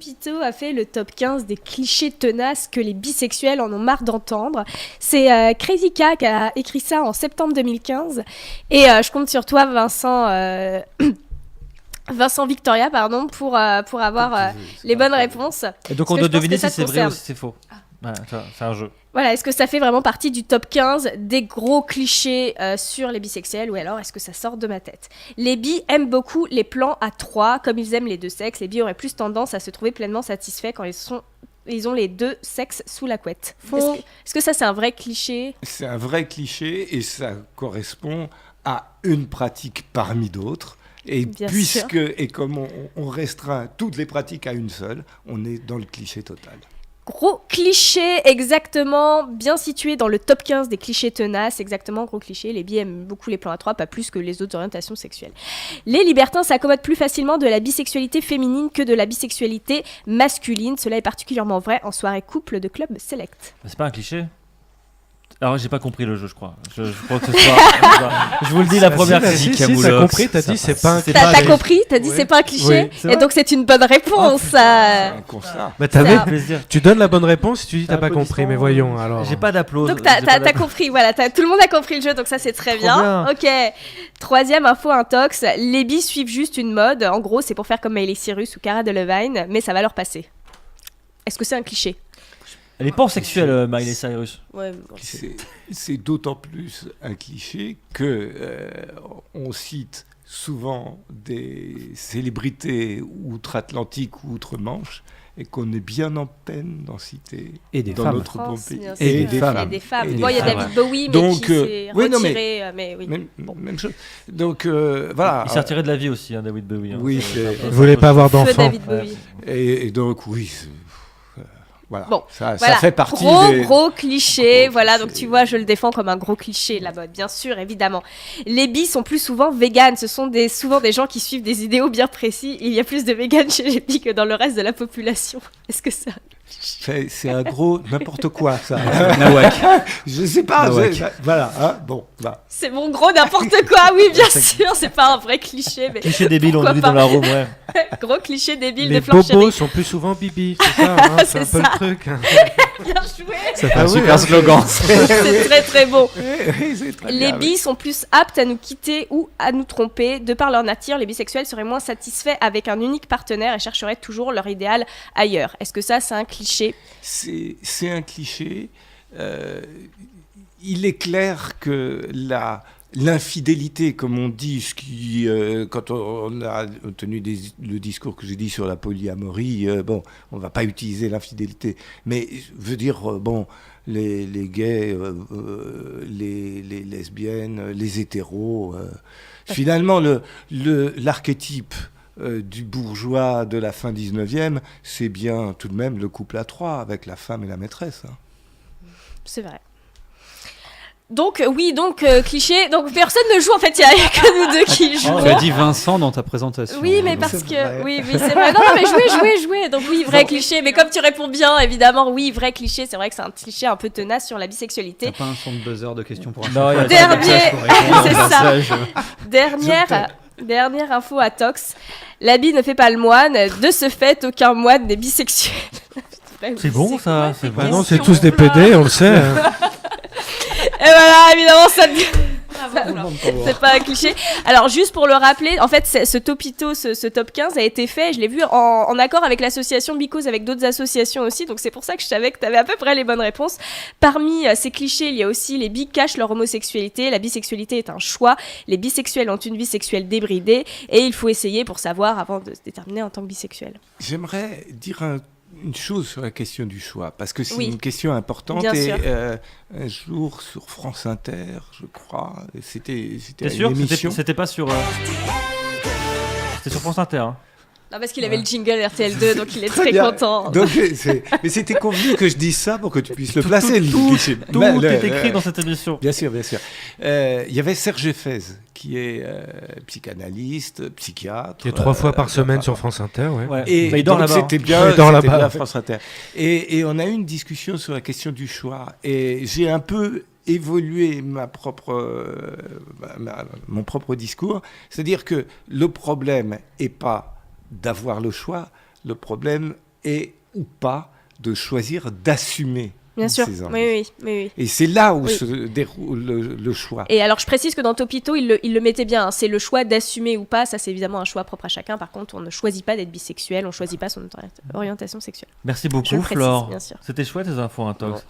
Topito a fait le top 15 des clichés tenaces que les bisexuels en ont marre d'entendre. C'est Crazy K qui a écrit ça en septembre 2015. Et je compte sur toi, Vincent Victoria, pour avoir les bonnes réponses. Et donc on doit deviner si c'est vrai ou si c'est faux. Voilà, c'est un jeu. Voilà, est-ce que ça fait vraiment partie du top 15 des gros clichés sur les bisexuels, ou alors est-ce que ça sort de ma tête? Les bi aiment beaucoup les plans à trois, comme ils aiment les deux sexes. Les bi auraient plus tendance à se trouver pleinement satisfaits quand ils ont les deux sexes sous la couette. Est-ce que ça, c'est un vrai cliché? C'est un vrai cliché et ça correspond à une pratique parmi d'autres. Et comme on restreint toutes les pratiques à une seule, on est dans le cliché total. Gros cliché, exactement, bien situé dans le top 15 des clichés tenaces, exactement, gros cliché. Les bi aiment beaucoup les plans à trois, pas plus que les autres orientations sexuelles. Les libertins s'accommodent plus facilement de la bisexualité féminine que de la bisexualité masculine. Cela est particulièrement vrai en soirée couple de club select. C'est pas un cliché? Alors j'ai pas compris le jeu, je crois. Je crois que ce soir. Je vous le dis, la première critique. Si, t'as compris, t'as dit c'est pas un cliché. T'as compris, t'as dit c'est pas un cliché. Et donc c'est une bonne réponse. C'est un constat. Bah tu donnes la bonne réponse, tu dis t'as pas compris, mais voyons alors. J'ai pas d'applaudissements. Donc t'as compris, voilà, tout le monde a compris le jeu, donc ça c'est très bien. Ok. Troisième info intox, les bis suivent juste une mode. En gros, c'est pour faire comme Miley Cyrus ou Cara Delevingne, mais ça va leur passer. Est-ce que c'est un cliché? Elle est pansexuelle, Miley Cyrus. Ouais, c'est d'autant plus un cliché que on cite souvent des célébrités outre-Atlantique ou outre-Manche et qu'on est bien en peine d'en citer dans notre bon pays. Et des femmes. Bon, il y a David Bowie, mais qui s'est retiré. Mais oui. Même chose. Donc voilà. Il s'est retiré de la vie aussi, David Bowie. Oui, il voulait pas avoir d'enfant. David Bowie. Et donc oui. Voilà. Bon, ça fait partie gros cliché. Voilà, donc tu vois, je le défends comme un gros cliché, la mode, bien sûr, évidemment. Les bis sont plus souvent véganes. Ce sont souvent des gens qui suivent des idéaux bien précis. Il y a plus de véganes chez les bis que dans le reste de la population. Est-ce que ça... C'est un gros n'importe quoi, ça. Nawak. Je sais pas. Voilà. Hein, bon. Bah. C'est mon gros n'importe quoi. Oui, bien sûr. C'est pas un vrai cliché. Mais cliché débile, on le dit dans la room, ouais. Gros cliché débile les de Flancherie. Les bobos sont plus souvent bibi. C'est ça, hein, c'est un peu le truc. Bien joué. C'est un super slogan. C'est très très beau. Oui, c'est très les bien, bis sont plus aptes à nous quitter ou à nous tromper. De par leur nature, les bisexuels seraient moins satisfaits avec un unique partenaire et chercheraient toujours leur idéal ailleurs. Est-ce que ça, c'est un cliché? C'est un cliché. Il est clair que l'infidélité, comme on dit, quand on a tenu le discours que j'ai dit sur la polyamorie, on va pas utiliser l'infidélité, mais je veux dire, les gays, les lesbiennes, les hétéros, finalement, l'archétype du bourgeois de la fin 19e, c'est bien tout de même le couple à trois avec la femme et la maîtresse. Hein. C'est vrai. Donc, cliché. Donc, personne ne joue, en fait, il n'y a que nous deux qui jouons. Tu as dit Vincent dans ta présentation. Oui, mais parce que... Oui, c'est vrai. Non, mais jouez. Donc, oui, vrai cliché. Mais comme tu réponds bien, évidemment, oui, vrai cliché. C'est vrai que c'est un cliché un peu tenace sur la bisexualité. T'as pas un son de buzzer de questions pour un Non, c'est ça. Dernière info à Tox. L'habit ne fait pas le moine. De ce fait, aucun moine n'est bisexuel. C'est bon, ça. C'est bon. Non, c'est tous des PD, on le sait. Et voilà, évidemment, c'est pas un cliché. Alors, juste pour le rappeler, en fait, ce Topito, ce top 15 a été fait, je l'ai vu en accord avec l'association Because, avec d'autres associations aussi, donc c'est pour ça que je savais que tu avais à peu près les bonnes réponses. Parmi ces clichés, il y a aussi les bi cachent leur homosexualité. La bisexualité est un choix. Les bisexuels ont une vie sexuelle débridée et il faut essayer pour savoir avant de se déterminer en tant que bisexuel. J'aimerais dire une chose sur la question du choix, parce que c'est une question importante. Bien et sûr. Un jour sur France Inter, je crois, c'était sûr, une émission. C'était pas sur. C'était sur France Inter. Hein. Non, parce qu'il avait le jingle RTL2, donc il est très content. Donc, mais c'était convenu que je dise ça pour que tu puisses le placer. Tout est écrit dans cette émission. Bien sûr. Il y avait Serge Effez, qui est psychanalyste, psychiatre. Qui est 3 fois par semaine sur France Inter, ouais. Et il dort là-bas. C'était bien France Inter. Et on a eu une discussion sur la question du choix. Et j'ai un peu évolué mon propre discours. C'est-à-dire que le problème n'est pas d'avoir le choix, le problème et ou pas de choisir d'assumer Bien sûr, ses envies. oui. Et c'est là où Oui. se déroule le choix. Et alors, je précise que dans Topito, il le mettait bien. Hein. C'est le choix d'assumer ou pas. Ça, c'est évidemment un choix propre à chacun. Par contre, on ne choisit pas d'être bisexuel. On ne choisit pas son orientation sexuelle. Merci Je beaucoup, le précise, Flore. bien sûr. C'était chouette, les infos Intox.